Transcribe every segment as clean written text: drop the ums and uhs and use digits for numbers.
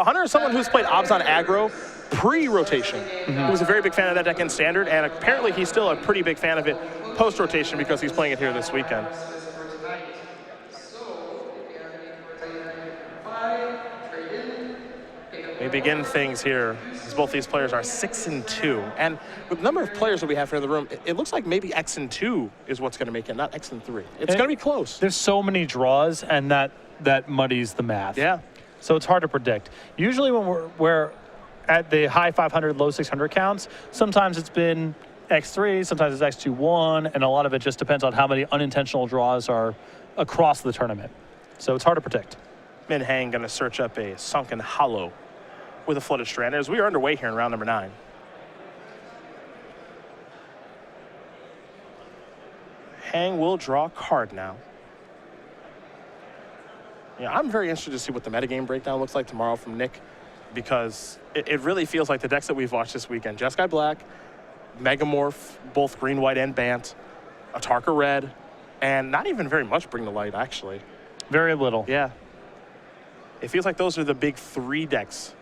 Hunter is someone who's played Abzan aggro pre-rotation. He was a very big fan of that deck in Standard, and apparently he's still a pretty big fan of it post-rotation because he's playing it here this weekend. We begin things here as both these players are 6-2. And with the number of players that we have here in the room, it looks like maybe X-2 is what's going to make it, not X-3. It's going to be close. There's so many draws, and that muddies the math. Yeah. So it's hard to predict. Usually when we're at the high 500, low 600 counts, sometimes it's been X3, sometimes it's X2-1, and a lot of it just depends on how many unintentional draws are across the tournament. So it's hard to predict. Minh Hang going to search up a Sunken Hollow with a Flooded Strand as we are underway here in round number 9. Hang will draw a card now. Yeah, I'm very interested to see what the metagame breakdown looks like tomorrow from Nick, because it really feels like the decks that we've watched this weekend, Jeskai Black, Megamorph, both green, white, and Bant, Atarka Red, and not even very much Bring the Light, actually. Very little. Yeah. It feels like those are the big 3 decks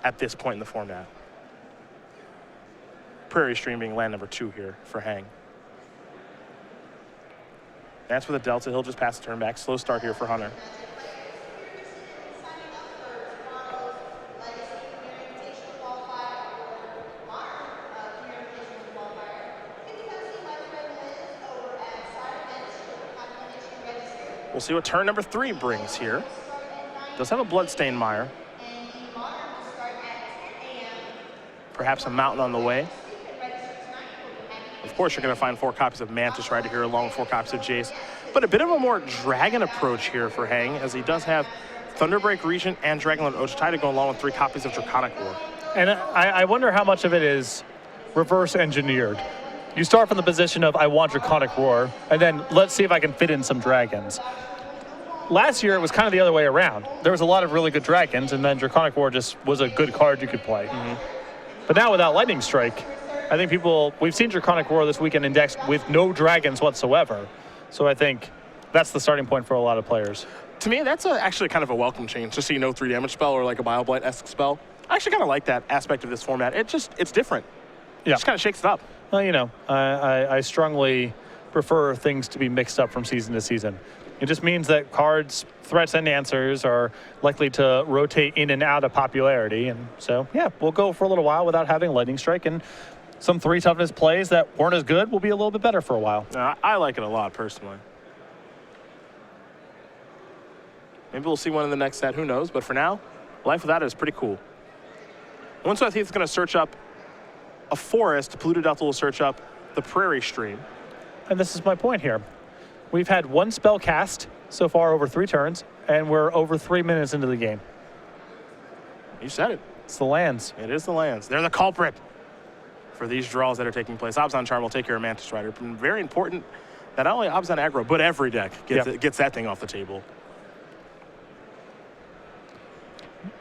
at this point in the format. Prairie Stream being land number 2 here for Hang. That's with a Delta. He'll just pass the turn back. Slow start here for Hunter. We'll see what turn number 3 brings here. Does have a Bloodstained Mire. Perhaps a Mountain on the way. Of course, you're going to find 4 copies of Mantis right here, along with 4 copies of Jace. But a bit of a more Dragon approach here for Hang, as he does have Thunderbreak Regent and Dragonlord Ochitai to go along with 3 copies of Draconic War. And I wonder how much of it is reverse engineered. You start from the position of, I want Draconic Roar, and then let's see if I can fit in some dragons. Last year, it was kind of the other way around. There was a lot of really good dragons, and then Draconic War just was a good card you could play. But now without Lightning Strike, I think we've seen Draconic War this weekend in decks with no dragons whatsoever. So I think that's the starting point for a lot of players. To me, that's actually kind of a welcome change to see no 3 damage spell or like a BioBlight-esque spell. I actually kind of like that aspect of this format. It's different. Yeah. It just kind of shakes it up. Well, you know, I strongly prefer things to be mixed up from season to season. It just means that cards, threats, and answers are likely to rotate in and out of popularity. And so, yeah, we'll go for a little while without having Lightning Strike, and some 3 toughness plays that weren't as good will be a little bit better for a while. I like it a lot, personally. Maybe we'll see one in the next set, who knows? But for now, life without it is pretty cool. Once I think it's going to search up a forest, Polluted Delta will search up the Prairie Stream. And this is my point here. We've had 1 spell cast so far over 3 turns, and we're over 3 minutes into the game. You said it. It's the lands. It is the lands. They're the culprit for these draws that are taking place. Abzan Charm will take care of Mantis Rider. Very important that not only Abzan aggro, but every deck gets that thing off the table.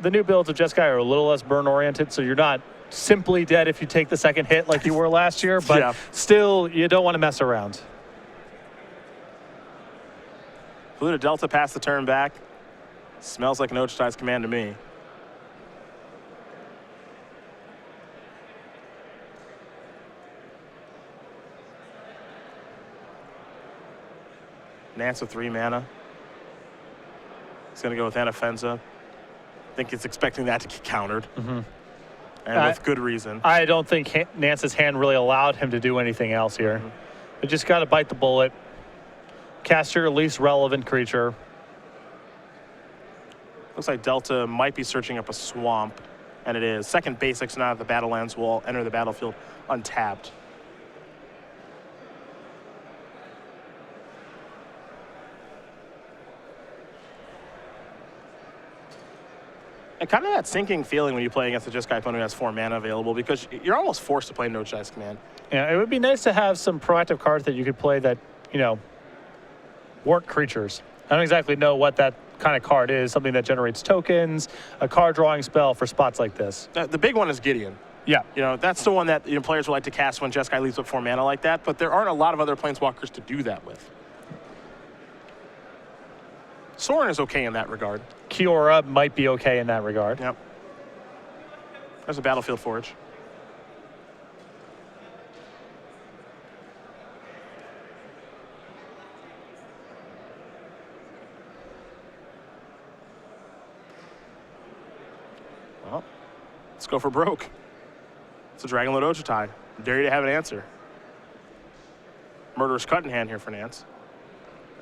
The new builds of Jeskai are a little less burn-oriented, so you're not simply dead if you take the second hit like you were last year, but still, you don't want to mess around. Polluted Delta passed the turn back. Smells like an Ochitai's command to me. Nance with 3 mana. He's going to go with Anafenza. I think he's expecting that to get countered. And with good reason. I don't think Nance's hand really allowed him to do anything else here. You just got to bite the bullet. Cast your least relevant creature. Looks like Delta might be searching up a swamp, and it is. Second basics, now the Battlelands will enter the battlefield untapped. And kind of that sinking feeling when you play against a Jeskai opponent who has 4 mana available, because you're almost forced to play no Ochitai's command. Yeah, it would be nice to have some proactive cards that you could play that, you know, weren't creatures. I don't exactly know what that kind of card is. Something that generates tokens, a card drawing spell for spots like this. The big one is Gideon. Yeah. You know, that's the one that players would like to cast when Jeskai leaves with 4 mana like that, but there aren't a lot of other Planeswalkers to do that with. Soren is okay in that regard. Kiora might be okay in that regard. Yep. There's a Battlefield Forge. Well, let's go for broke. It's a Dragonlord Ojutai. Dare you to have an answer. Murderous Cut in hand here for Nance.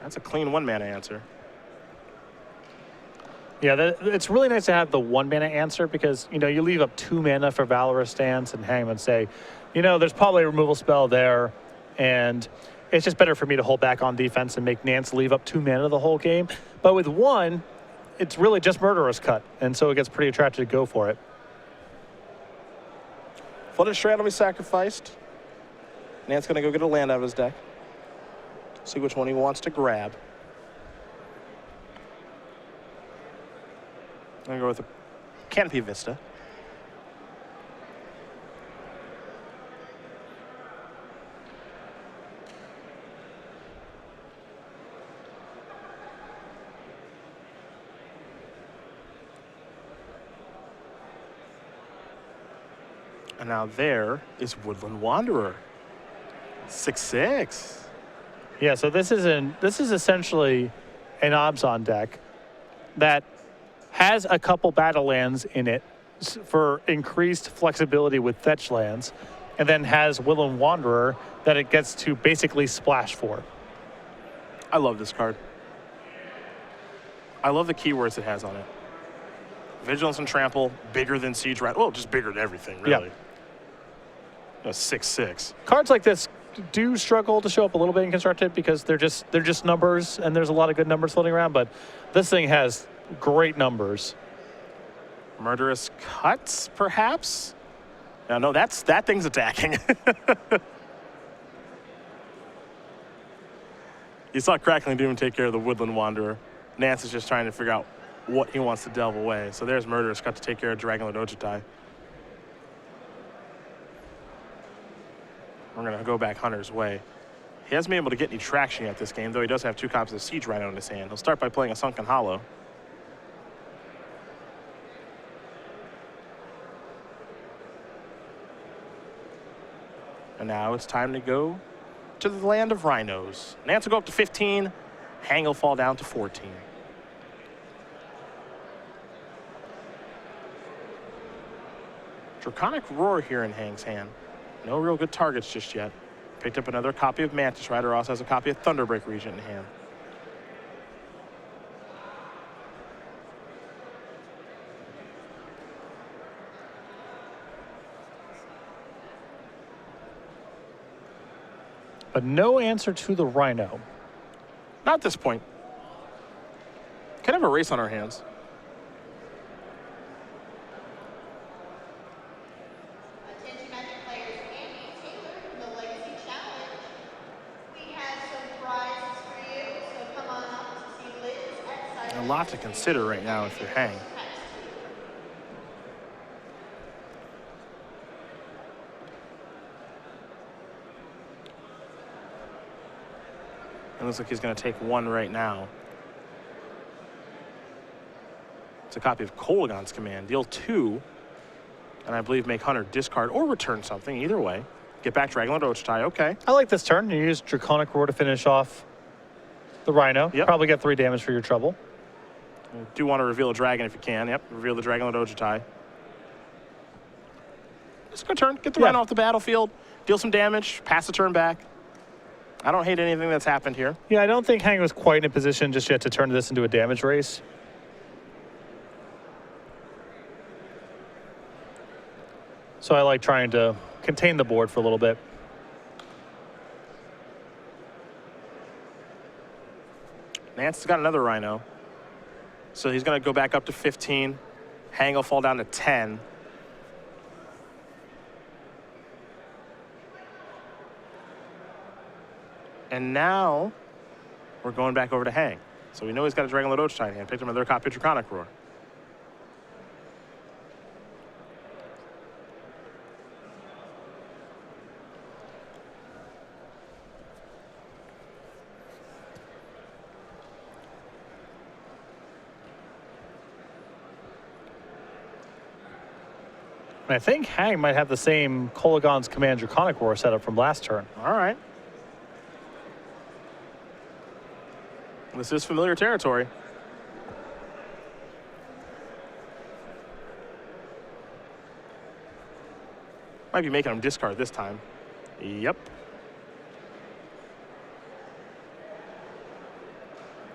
That's a clean 1-mana answer. Yeah, it's really nice to have the 1-mana answer because, you know, you leave up 2 mana for Valorous Stance and Hang and say, you know, there's probably a removal spell there, and it's just better for me to hold back on defense and make Nance leave up 2 mana the whole game. But with 1, it's really just Murderous Cut, and so it gets pretty attractive to go for it. Flooded Strand will be sacrificed. Nance going to go get a land out of his deck. See which one he wants to grab. I'm going to go with a Canopy Vista. And now there is Woodland Wanderer. 6/6. Yeah, so this is essentially an Obzon deck that has a couple battle lands in it for increased flexibility with fetch lands, and then has Woodland Wanderer that it gets to basically splash for. I love this card. I love the keywords it has on it. Vigilance and Trample, bigger than Siege Rat. Well, just bigger than everything, really. Yeah. 6/6. Cards like this do struggle to show up a little bit in Constructed because they're just numbers, and there's a lot of good numbers floating around, but this thing has great numbers. Murderous Cuts, perhaps? No, that thing's attacking. You saw Crackling Doom take care of the Woodland Wanderer. Nance is just trying to figure out what he wants to delve away. So there's Murderous Cut to take care of Dragonlord Ojutai. We're going to go back Hunter's way. He hasn't been able to get any traction yet this game, though he does have 2 copies of Siege Rhino in his hand. He'll start by playing a Sunken Hollow. And now it's time to go to the land of rhinos. Nance will go up to 15. Hang will fall down to 14. Draconic Roar here in Hang's hand. No real good targets just yet. Picked up another copy of Mantis Rider. Also has a copy of Thunderbreak Regent in hand. But no answer to the Rhino. Not at this point. Could have a race on our hands. Attention Magic players, Andy Taylor from the Legacy Challenge. We have some prizes for you, so come on up to see Liz at Cyber. A lot to consider right now if you're Hang. It looks like he's going to take 1 right now. It's a copy of Kolaghan's Command. Deal 2, and I believe make Hunter discard or return something. Either way. Get back Dragonlord Ojutai. Okay. I like this turn. You use Draconic Roar to finish off the Rhino. Yep. Probably get 3 damage for your trouble. You do want to reveal a dragon if you can. Yep. Reveal the Dragonlord Ojutai. It's a good turn. Get the Rhino off the battlefield. Deal some damage. Pass the turn back. I don't hate anything that's happened here. Yeah, I don't think Hang was quite in a position just yet to turn this into a damage race. So I like trying to contain the board for a little bit. Nance has got another Rhino. So he's going to go back up to 15. Hang will fall down to 10. And now we're going back over to Hang. So we know he's got a Dragonlord Ojutai in hand. Picked him another copy of Draconic Roar. And I think Hang might have the same Kolaghan's Command Draconic Roar setup from last turn. All right. This is familiar territory. Might be making him discard this time. Yep.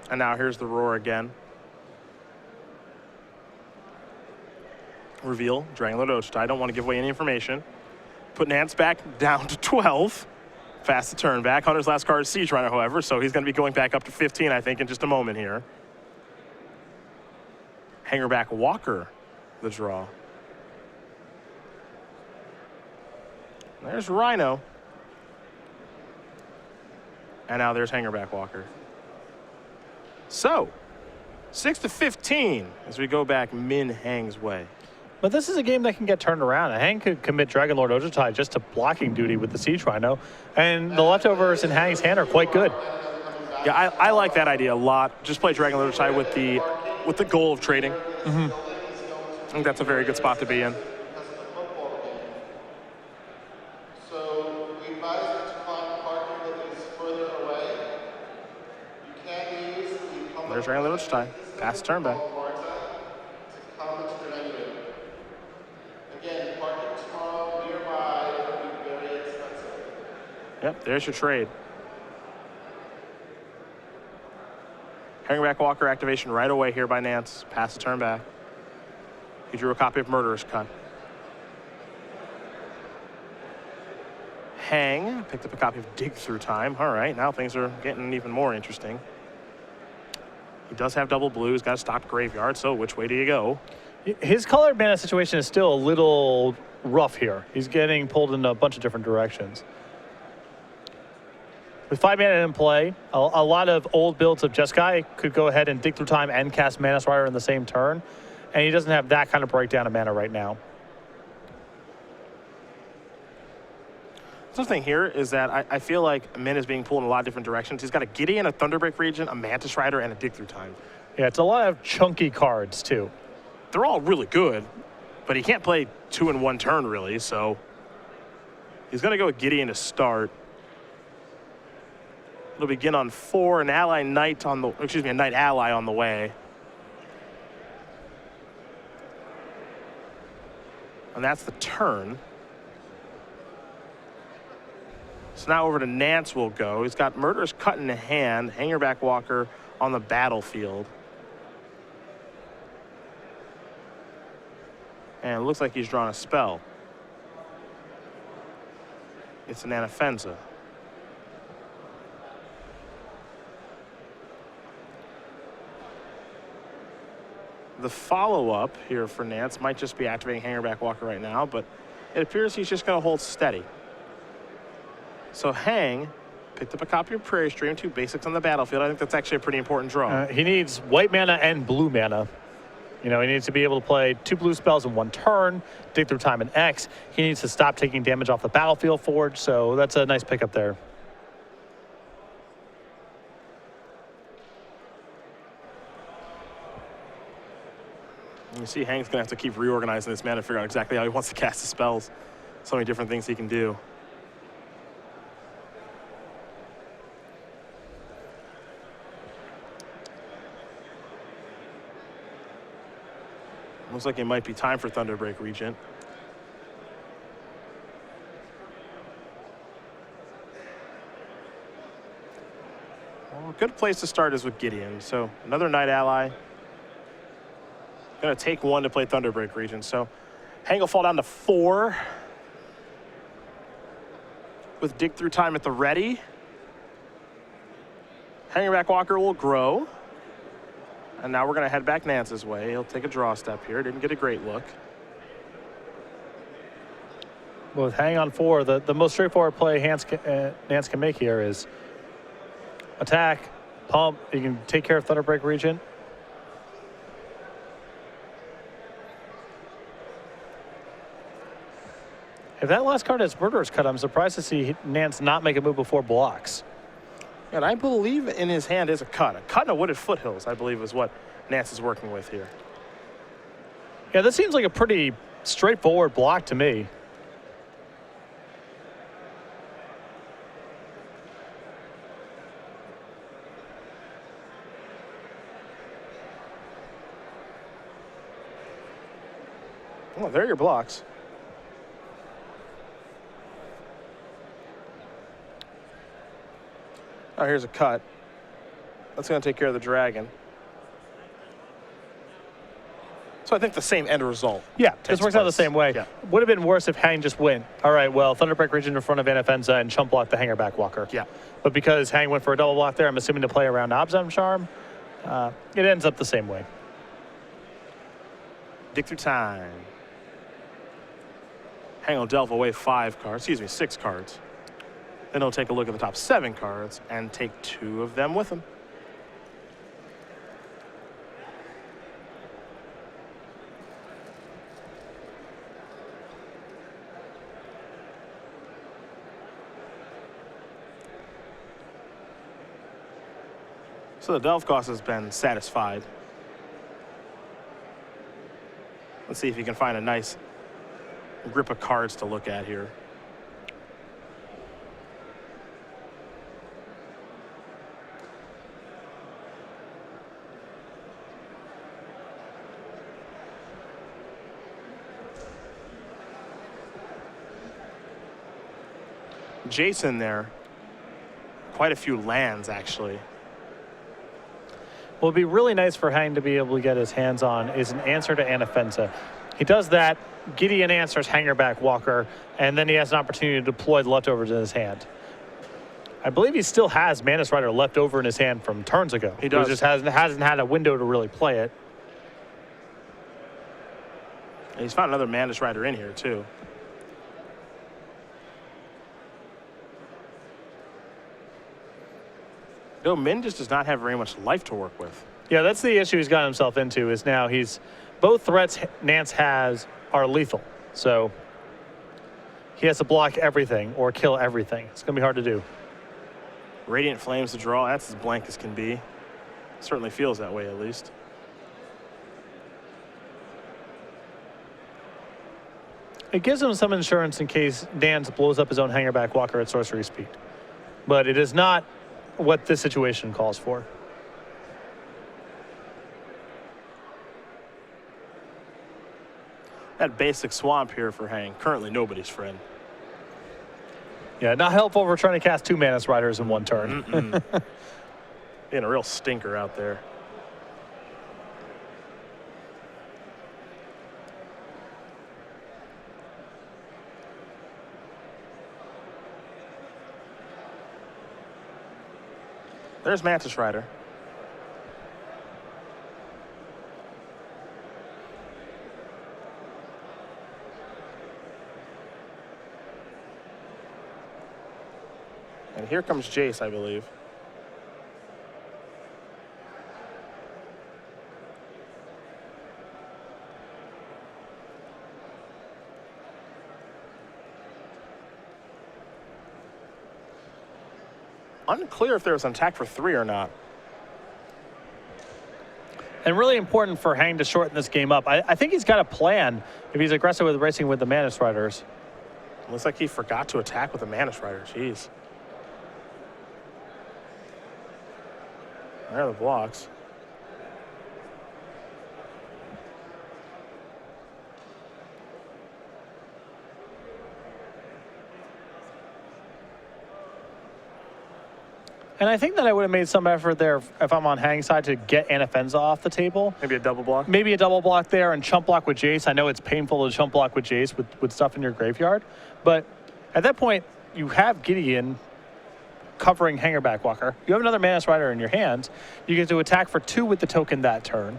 And now here's the roar again. Reveal, Dragon Lord Oshita. I don't want to give away any information. Put Nance back down to 12. Fast to turn back. Hunter's last card is Siege Rhino, however, so he's going to be going back up to 15, I think, in just a moment here. Hangerback Walker, the draw. There's Rhino. And now there's Hangerback Walker. So, 6-15 as we go back Min Hang's way. But this is a game that can get turned around. Hang could commit Dragon Lord Ojutai just to blocking duty with the Siege Rhino, and the leftovers in Hang's hand are quite good. Yeah, I like that idea a lot. Just play Dragon Lord Ojutai with the goal of trading. I think that's a very good spot to be in. So we advise that to find parking that is further away. You can use the There's Dragon Lord Ojutai. Pass turn back. to come to the venue. Again, parking tomorrow nearby will be very expensive. Yep, there's your trade. Hangerback Walker activation right away here by Nance. Pass the turn back. He drew a copy of Murderous Cut. Hang picked up a copy of Dig Through Time. All right, now things are getting even more interesting. He does have double blue. He's got a stocked graveyard, so which way do you go? His colored mana situation is still a little rough here. He's getting pulled in a bunch of different directions. With 5 mana in play, a lot of old builds of Jeskai could go ahead and Dig Through Time and cast Mana Strider in the same turn, and he doesn't have that kind of breakdown of mana right now. The thing here is that I feel like Min is being pulled in a lot of different directions. He's got a Gideon, a Thunderbreak Regent, a Mantis Rider, and a Dig Through Time. Yeah, it's a lot of chunky cards, too. They're all really good, but he can't play 2 in 1 turn, really, so he's going to go with Gideon to start. It'll begin on 4, an ally knight on the, excuse me, a knight ally on the way. And that's the turn. So now over to Nance will go. He's got Murderous Cut in the hand, Hangerback Walker on the battlefield. And it looks like he's drawn a spell. It's an Anafenza. The follow-up here for Nance might just be activating Hangerback Walker right now, but it appears he's just going to hold steady. So Hang picked up a copy of Prairie Stream, 2 basics on the battlefield. I think that's actually a pretty important draw. He needs white mana and blue mana. You know, he needs to be able to play 2 blue spells in 1 turn, Dig Through Time and X. He needs to stop taking damage off the battlefield forge, so that's a nice pickup there. You see Hang's going to have to keep reorganizing this mana to figure out exactly how he wants to cast his spells. So many different things he can do. Looks like it might be time for Thunderbreak Regent. Well, a good place to start is with Gideon. So another Knight ally. Going to take 1 to play Thunderbreak Regent. So Hang will fall down to 4. With Dig Through Time at the ready. Hangerback Walker will grow. And now we're going to head back Nance's way. He'll take a draw step here. Didn't get a great look. With Hang on 4, the most straightforward play Nance can make here is attack, pump. You can take care of Thunderbreak Regent. If that last card is Murderous Cut, I'm surprised to see Nance not make a move before blocks. And I believe in his hand is a cut. A cut in a Wooded Foothills, I believe, is what Nance is working with here. Yeah, this seems like a pretty straightforward block to me. Well, there are your blocks. Oh, here's a cut. That's going to take care of the dragon. So I think the same end result. Yeah, this takes works out the place. same way. Yeah. Would have been worse if Hang just went, all right, well, Thunderbreak region in front of Anafenza and chump block the Hanger back Walker. Yeah. But because Hang went for a double block there, I'm assuming to play around Obzum Charm, it ends up the same way. Dig through time. Hang will delve away 6 cards. Then he'll take a look at the top 7 cards and take 2 of them with him. So the delve cost has been satisfied. Let's see if you can find a nice grip of cards to look at here. Jason there. Quite a few lands, actually. What would be really nice for Hang to be able to get his hands on is an answer to Anafenza. He does that, Gideon answers Hangerback Walker, and then he has an opportunity to deploy the leftovers in his hand. I believe he still has Mantis Rider left over in his hand from turns ago. He does. He just hasn't had a window to really play it. And he's found another Mantis Rider in here, too. No, Minh just does not have very much life to work with. Yeah, that's the issue he's gotten himself into, is now both threats Nance has are lethal. So he has to block everything or kill everything. It's going to be hard to do. Radiant Flames to draw, that's as blank as can be. Certainly feels that way, at least. It gives him some insurance in case Nance blows up his own Hangerback Walker at sorcery speed. But it is not what this situation calls for. That basic swamp here for Hang, currently nobody's friend. Yeah, not helpful if we're trying to cast 2 Mantis Riders in one turn. Being a real stinker out there. There's Mantis Rider. And here comes Jace, I believe. Unclear if there was an attack for 3 or not. And really important for Hang to shorten this game up. I think he's got a plan if he's aggressive with racing with the Mantis Riders. Looks like he forgot to attack with the Mantis Rider. Jeez. There are the blocks. And I think that I would have made some effort there if I'm on Hang's side to get Anafenza off the table. Maybe a double block. Maybe a double block there and chump block with Jace. I know it's painful to chump block with Jace with stuff in your graveyard. But at that point, you have Gideon covering Hangerback Walker. You have another Mantis Rider in your hand. You get to attack for 2 with the token that turn,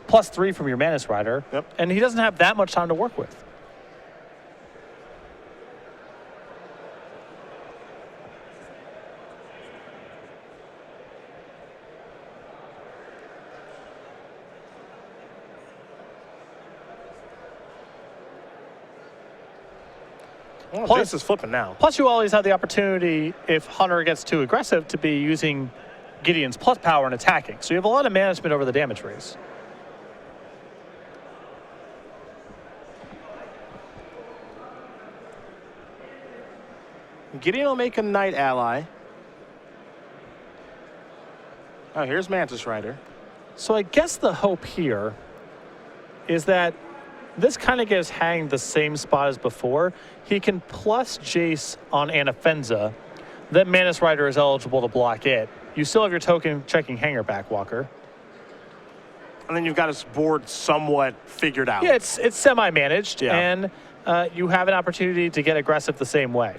plus 3 from your Mantis Rider. Yep. And he doesn't have that much time to work with. Well, Plus- Jace is flipping now. Plus, you always have the opportunity, if Hunter gets too aggressive, to be using Gideon's plus power and attacking. So you have a lot of management over the damage race. Gideon will make a Knight ally. Oh, here's Mantis Rider. So I guess the hope here is that this kind of gives Hang the same spot as before. He can plus Jace on Anafenza. Then Mantis Rider is eligible to block it. You still have your token checking Hanger Backwalker. And then you've got his board somewhat figured out. Yeah, it's semi-managed, Yeah. and you have an opportunity to get aggressive the same way.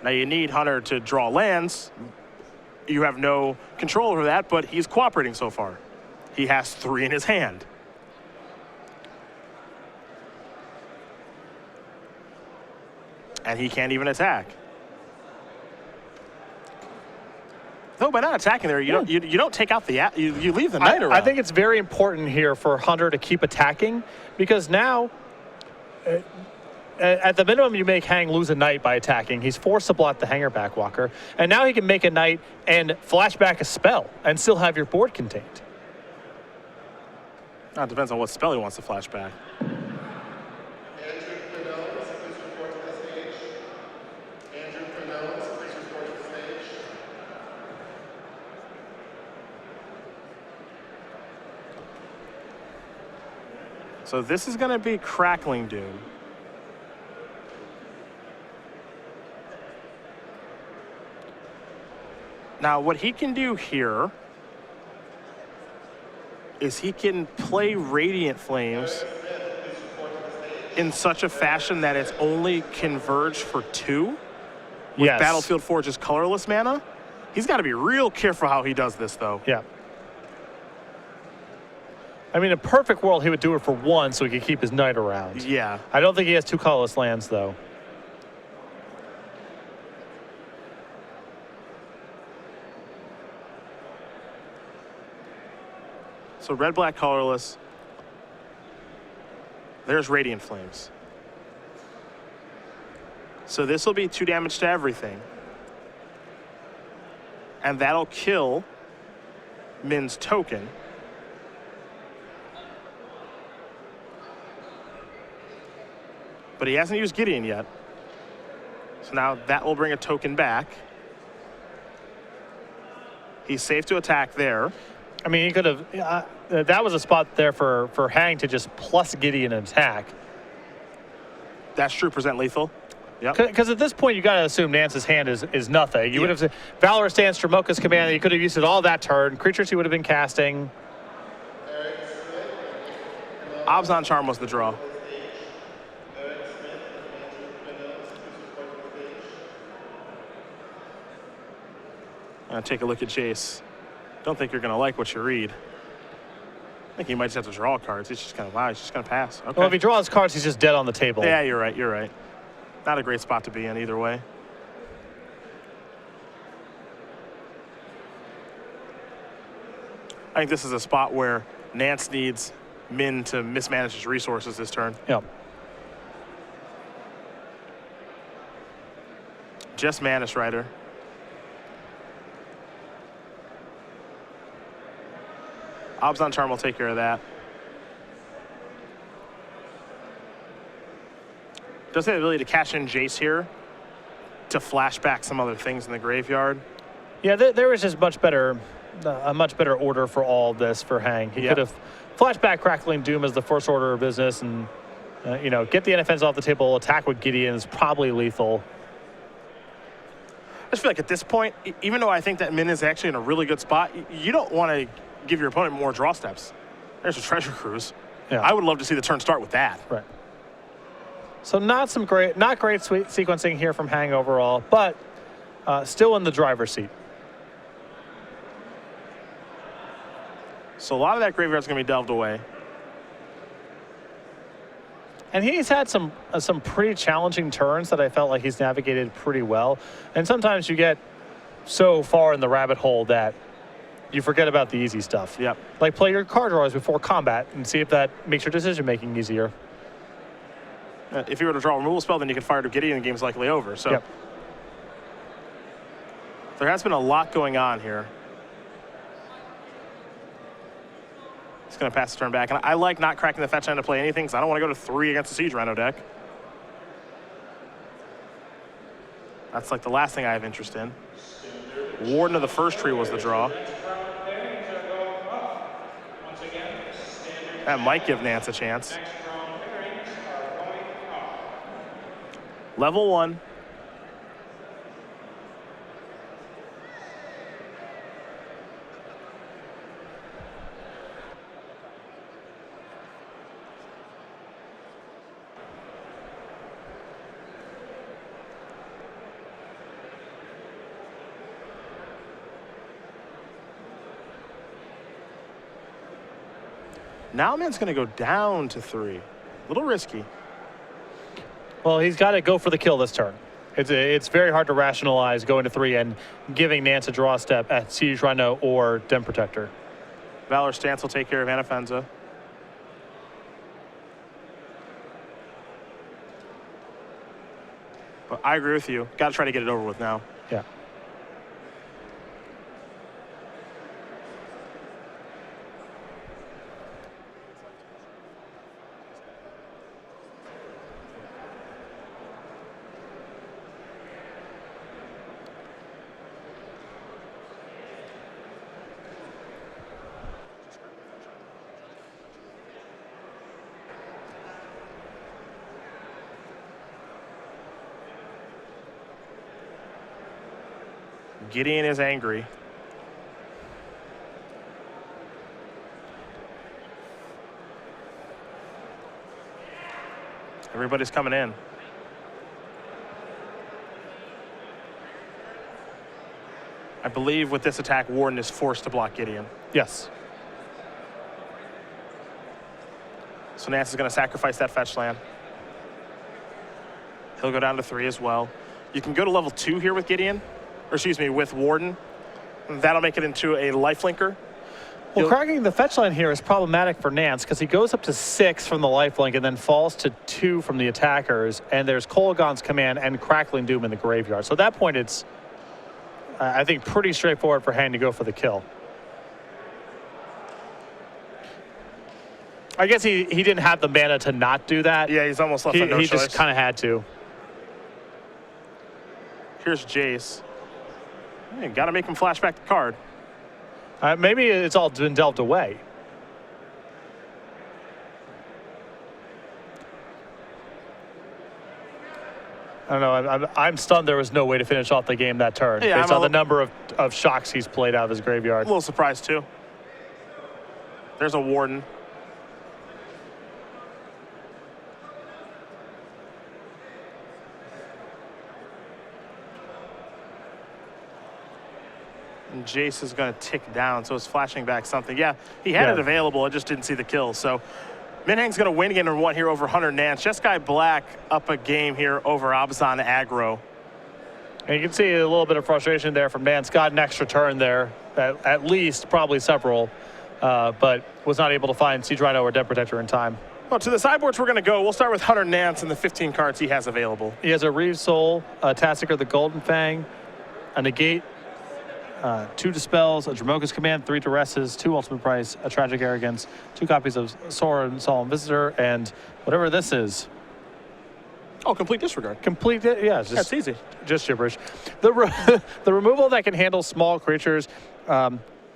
Now you need Hunter to draw lands. You have no control over that, but he's cooperating so far. He has 3 in his hand. And he can't even attack. Though by not attacking there, you don't take out the you leave the Knight around. I think it's very important here for Hunter to keep attacking, because now, at the minimum, you make Hang lose a Knight by attacking. He's forced to block the Hanger Backwalker, and now he can make a Knight and flash back a spell and still have your board contained. It depends on what spell he wants to flash back. So this is going to be Crackling Doom. Now, what he can do here is he can play Radiant Flames in such a fashion that it's only converge for 2 with Yes. Battlefield Forge's colorless mana. He's got to be real careful how he does this, though. Yeah. I mean, in a perfect world, he would do it for 1 so he could keep his Knight around. Yeah. I don't think he has 2 colorless lands, though. So red-black colorless. There's Radiant Flames. So this will be 2 damage to everything. And that'll kill Min's token. But he hasn't used Gideon yet. So now that will bring a token back. He's safe to attack there. I mean, he could have. That was a spot there for Hang to just plus Gideon and attack. That's true. Present lethal. Yep. Because at this point, you got to assume Nance's hand is nothing. You would have said Valor Stance, Stramoka's command. You could have used it all that turn. Creatures he would have been casting. Abzan Charm was the draw. Take a look at Jace. Don't think you're going to like what you read. I think he might just have to draw cards. He's just kind of, wow, he's just going to pass. Okay. Well, if he draws cards, he's just dead on the table. Yeah, you're right. You're right. Not a great spot to be in either way. I think this is a spot where Nance needs Min to mismanage his resources this turn. Yep. Just Mantis Rider. Abzan Charm will take care of that. Does have the ability to cash in Jace here to flash back some other things in the graveyard. Yeah, there was just a much better order for all this for Hang. He could have flashed back Crackling Doom as the first order of business, and get the NFNs off the table. Attack with Gideon is probably lethal. I just feel like at this point, even though I think that Min is actually in a really good spot, you don't want to give your opponent more draw steps. There's a Treasure Cruise. Yeah. I would love to see the turn start with that. Right. So not great sequencing here from Hang overall, but still in the driver's seat. So a lot of that graveyard's going to be delved away. And he's had some pretty challenging turns that I felt like he's navigated pretty well. And sometimes you get so far in the rabbit hole that you forget about the easy stuff. Yep. Like play your card draws before combat and see if that makes your decision making easier. If you were to draw a removal spell, then you can fire to Gideon and the game's likely over. So there has been a lot going on here. He's going to pass the turn back. And I like not cracking the fetch line to play anything because I don't want to go to 3 against the Siege Rhino deck. That's like the last thing I have interest in. Warden of the first tree was the draw. That might give Nance a chance. Level 1. Now man's going to go down to 3. A little risky. Well, he's got to go for the kill this turn. It's very hard to rationalize going to 3 and giving Nance a draw step at Siege Rhino or Den Protector. Valor Stance will take care of Anafenza. But I agree with you. Got to try to get it over with now. Yeah. Gideon is angry. Everybody's coming in. I believe with this attack, Warden is forced to block Gideon. Yes. So Nance is going to sacrifice that fetch land. He'll go down to 3 as well. You can go to level 2 here with Gideon. Or excuse me, with Warden. That'll make it into a lifelinker. Well, cracking the fetch line here is problematic for Nance because he goes up to 6 from the lifelink and then falls to 2 from the attackers. And there's Kolaghan's Command and Crackling Doom in the graveyard. So at that point, it's, I think, pretty straightforward for Hang to go for the kill. I guess he didn't have the mana to not do that. Yeah, he's almost left on no choice. He just kind of had to. Here's Jace. Hey, got to make him flash back the card. Maybe it's all been delved away. I don't know. I'm stunned there was no way to finish off the game that turn based on the number of shocks he's played out of his graveyard. A little surprised, too. There's a Warden. And Jace is going to tick down, so it's flashing back something. Yeah, he had it available. I just didn't see the kill. So Minhang's going to win game number 1 here over Hunter Nance. Jeskai Black up a game here over Abzan Aggro. And you can see a little bit of frustration there from Nance. Got an extra turn there, at least probably several, but was not able to find Siege Rhino or Den Protector in time. Well, to the sideboards we're going to go. We'll start with Hunter Nance and the 15 cards he has available. He has a Reeve Soul, a Tassiger the Golden Fang, a Negate, 2 Dispels, a Dramoka's Command, 3 Duresses, 2 Ultimate Price, a Tragic Arrogance, 2 copies of Sorin Solemn Visitor, and whatever this is. Oh, complete disregard. Complete, yeah. That's easy. Just gibberish. The removal that can handle small creatures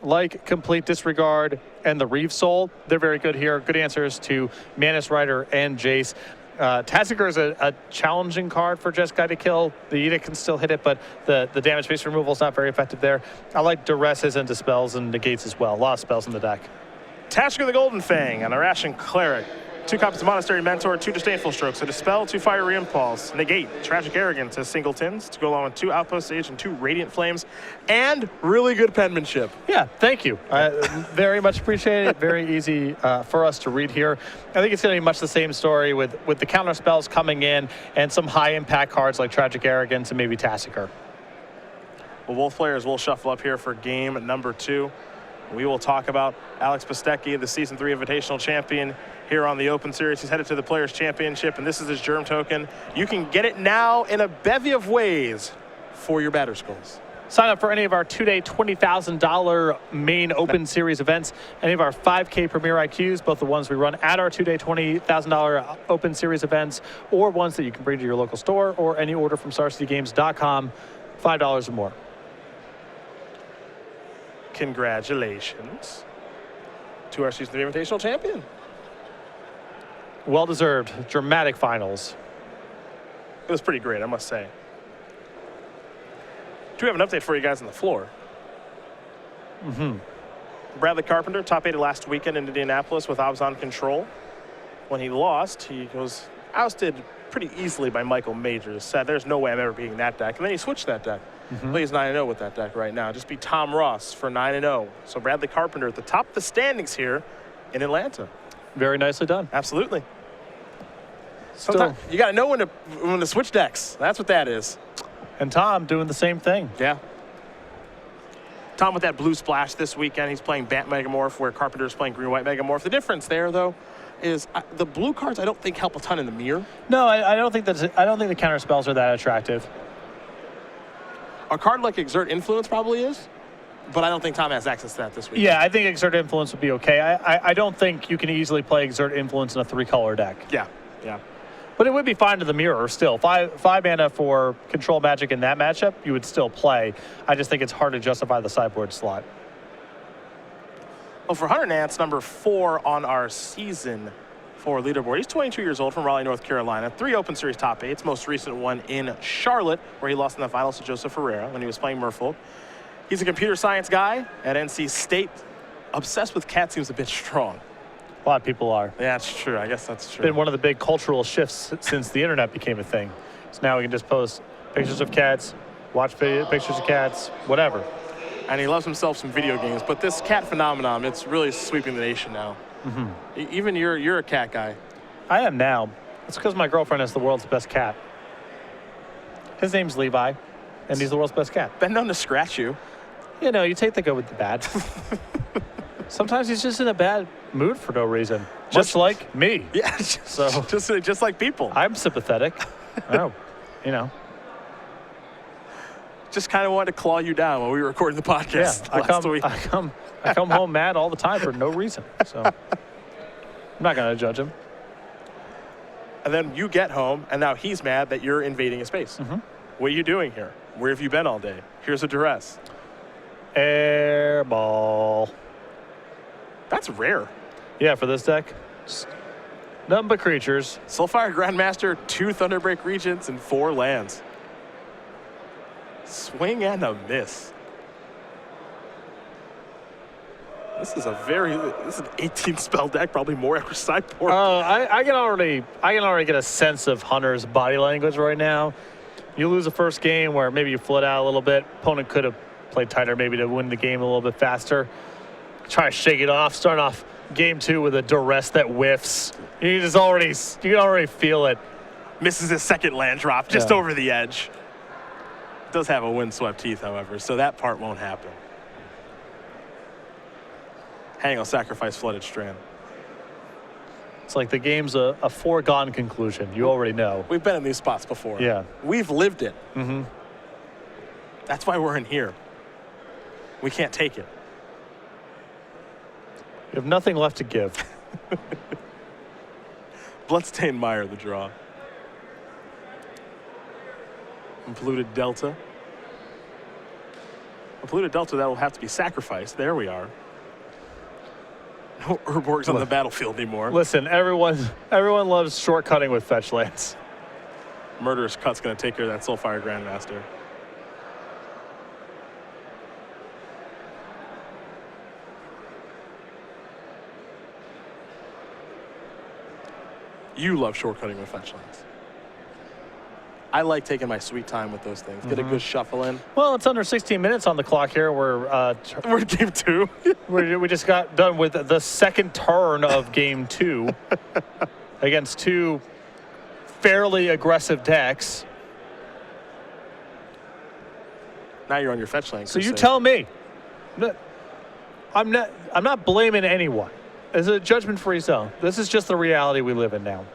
like Complete Disregard and the Reeve Soul, they're very good here. Good answers to Manus Rider and Jace. Tassiger is a challenging card for Jeskai to kill. The Edict can still hit it, but the damage-based removal is not very effective there. I like Duresses and Dispels and Negates as well. A lot of spells in the deck. Tasker the Golden Fang, an Arashan Cleric. 2 copies of Monastery Mentor, 2 Disdainful Strokes, a Dispel, 2 Fiery Impulse, Negate, Tragic Arrogance as singletons to go along with 2 Outpost Sage and 2 Radiant Flames, and really good penmanship. Yeah, thank you. Very much appreciate it. Very easy for us to read here. I think it's going to be much the same story with the counter spells coming in and some high impact cards like Tragic Arrogance and maybe Tassiger. Well, both players will shuffle up here for game number 2. We will talk about Alex Pistecki, the Season 3 Invitational Champion here on the Open Series. He's headed to the Players' Championship, and this is his Germ Token. You can get it now in a bevy of ways for your Batter Skulls. Sign up for any of our 2-day $20,000 main Open Series events, any of our 5K Premier IQs, both the ones we run at our 2-day $20,000 Open Series events, or ones that you can bring to your local store, or any order from StarCityGames.com, $5 or more. Congratulations to our Season 3 Invitational champion. Well-deserved, dramatic finals. It was pretty great, I must say. Do we have an update for you guys on the floor? Bradley Carpenter, top 8 last weekend in Indianapolis with Obs on control. When he lost, he was ousted pretty easily by Michael Majors. Said, there's no way I'm ever beating that deck. And then he switched that deck. But he's 9-0 with that deck right now. Just beat Tom Ross for 9-0. So Bradley Carpenter at the top of the standings here in Atlanta. Very nicely done. Absolutely. Still. Sometimes you got to know when to switch decks. That's what that is. And Tom doing the same thing. Yeah. Tom with that blue splash this weekend. He's playing Bant Megamorph where Carpenter's playing green-white Megamorph. The difference there, though, is the blue cards I don't think help a ton in the mirror. No, I don't think I don't think the counter spells are that attractive. A card like Exert Influence probably is, but I don't think Tom has access to that this week. Yeah, I think Exert Influence would be okay. I don't think you can easily play Exert Influence in a 3-color deck. Yeah, yeah. But it would be fine to the mirror still. Five mana for Control Magic in that matchup, you would still play. I just think it's hard to justify the sideboard slot. Well, for Hunter Nance, number 4 on our season 4 leaderboard. He's 22 years old from Raleigh, North Carolina. 3 Open Series top 8s, most recent one in Charlotte, where he lost in the finals to Joseph Ferreira when he was playing Merfolk. He's a computer science guy at NC State. Obsessed with cats seems a bit strong. A lot of people are. Yeah, that's true. I guess that's true. Been one of the big cultural shifts since the internet became a thing. So now we can just post pictures of cats, watch pictures of cats, whatever. And he loves himself some video games. But this cat phenomenon, it's really sweeping the nation now. Even you're a cat guy. I am now. It's because my girlfriend has the world's best cat. His name's Levi, and he's the world's best cat. Been known to scratch you. You know, you take the good with the bad. Sometimes he's just in a bad mood for no reason. Just like me. Yeah, just like people. I'm sympathetic. Oh, you know. Just kind of wanted to claw you down when we were recording the podcast last week. I come home mad all the time for no reason. So I'm not going to judge him. And then you get home, and now he's mad that you're invading his space. What are you doing here? Where have you been all day? Here's a duress. Airball. That's rare. Yeah, for this deck. Nothing but creatures. Soulfire Grandmaster, 2 Thunderbreak Regents, and 4 lands. Swing and a miss. This is an 18 spell deck, probably more every sideboard. I can already get a sense of Hunter's body language right now. You lose the first game where maybe you flood out a little bit. Opponent could have played tighter maybe to win the game a little bit faster. Try to shake it off. Start off game 2 with a duress that whiffs. You can already feel it. Misses his second land drop just over the edge. Does have a windswept teeth, however, so that part won't happen. Hang will sacrifice Flooded Strand. It's like the game's a foregone conclusion. You already know. We've been in these spots before. Yeah. We've lived it. That's why we're in here. We can't take it. You have nothing left to give. Bloodstained Mire, the draw. And Polluted Delta. A Polluted Delta that will have to be sacrificed. There we are. No Urborgs on the battlefield anymore. Listen, everyone loves shortcutting with fetch lands. Murderous Cut's going to take care of that Soulfire Grandmaster. You love shortcutting with fetch lands. I like taking my sweet time with those things. Get a good shuffle in. Well, it's under 16 minutes on the clock here. We're in game 2. we just got done with the second turn of game 2 against 2 fairly aggressive decks. Now you're on your fetch lane. So you tell me. I'm not blaming anyone. It's a judgment-free zone. This is just the reality we live in now.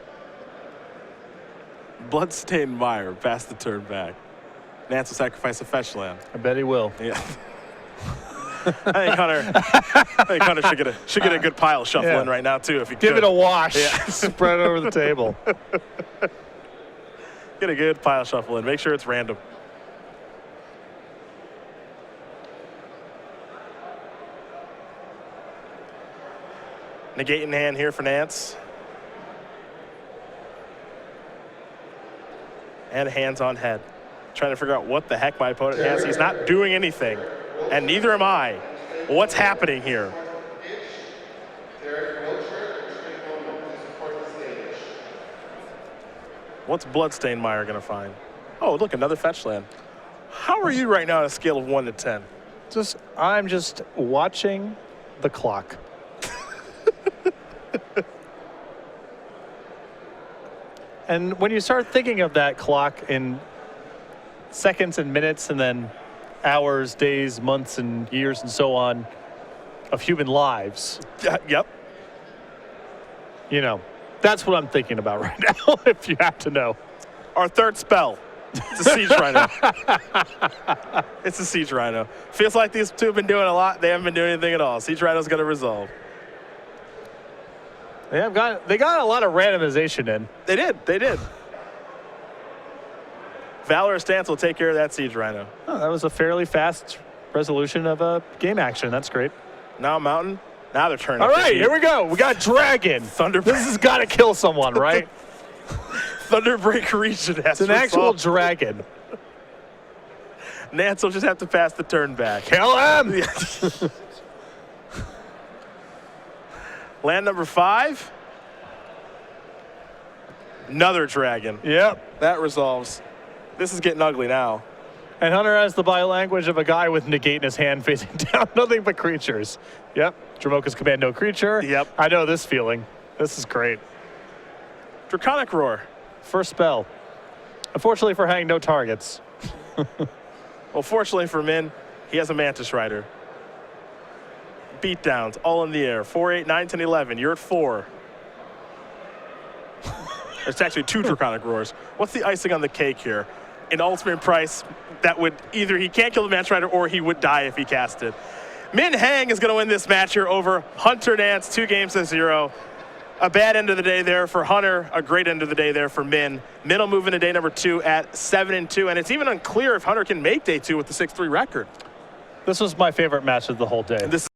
Bloodstained Mire, pass the turn back. Nance will sacrifice a fetch land. I bet he will. Yeah. I think Hunter should get a good pile shuffle in right now too if he Give could. it a wash. Yeah. Spread it over the table. Get a good pile shuffle in. Make sure it's random. Negate in hand here for Nance. And hands on head. Trying to figure out what the heck my opponent has. He's not doing anything. And neither am I. What's happening here? What's Bloodstained-Meyer going to find? Oh, look, another fetch land. How are you right now on a scale of 1 to 10? I'm just watching the clock. And when you start thinking of that clock in seconds and minutes and then hours, days, months, and years and so on of human lives, Yep. you know, that's what I'm thinking about right now, if you have to know. Our third spell. It's a Siege Rhino. It's a Siege Rhino. Feels like these two have been doing a lot. They haven't been doing anything at all. Siege Rhino's going to resolve. They got a lot of randomization in. They did. Valor Stance will take care of that Siege Rhino. Oh, that was a fairly fast resolution of a game action. That's great. Now Mountain. Now they're turning. All right, here we go. We got Dragon. Thunder. This has got to kill someone, right? Thunderbreak region has It's an actual dragon. Nance will just have to pass the turn back. Kill him! Land number 5. Another dragon. Yep. That resolves. This is getting ugly now. And Hunter has the body language of a guy with negate in his hand facing down, nothing but creatures. Yep. Dramoka's command no creature. Yep. I know this feeling. This is great. Draconic Roar. First spell. Unfortunately for Hang, no targets. Well, fortunately for Min, he has a Mantis Rider. Beatdowns, all in the air. 4, 8, 9, 10, 11. You're at 4. There's actually 2 Draconic Roars. What's the icing on the cake here? An ultimate price that would either he can't kill the Mantis Rider or he would die if he cast it. Min Hang is going to win this match here over Hunter Nance, 2 games to 0. A bad end of the day there for Hunter, a great end of the day there for Min. Min will move into day number 2 at 7-2, and it's even unclear if Hunter can make day 2 with the 6-3 record. This was my favorite match of the whole day. This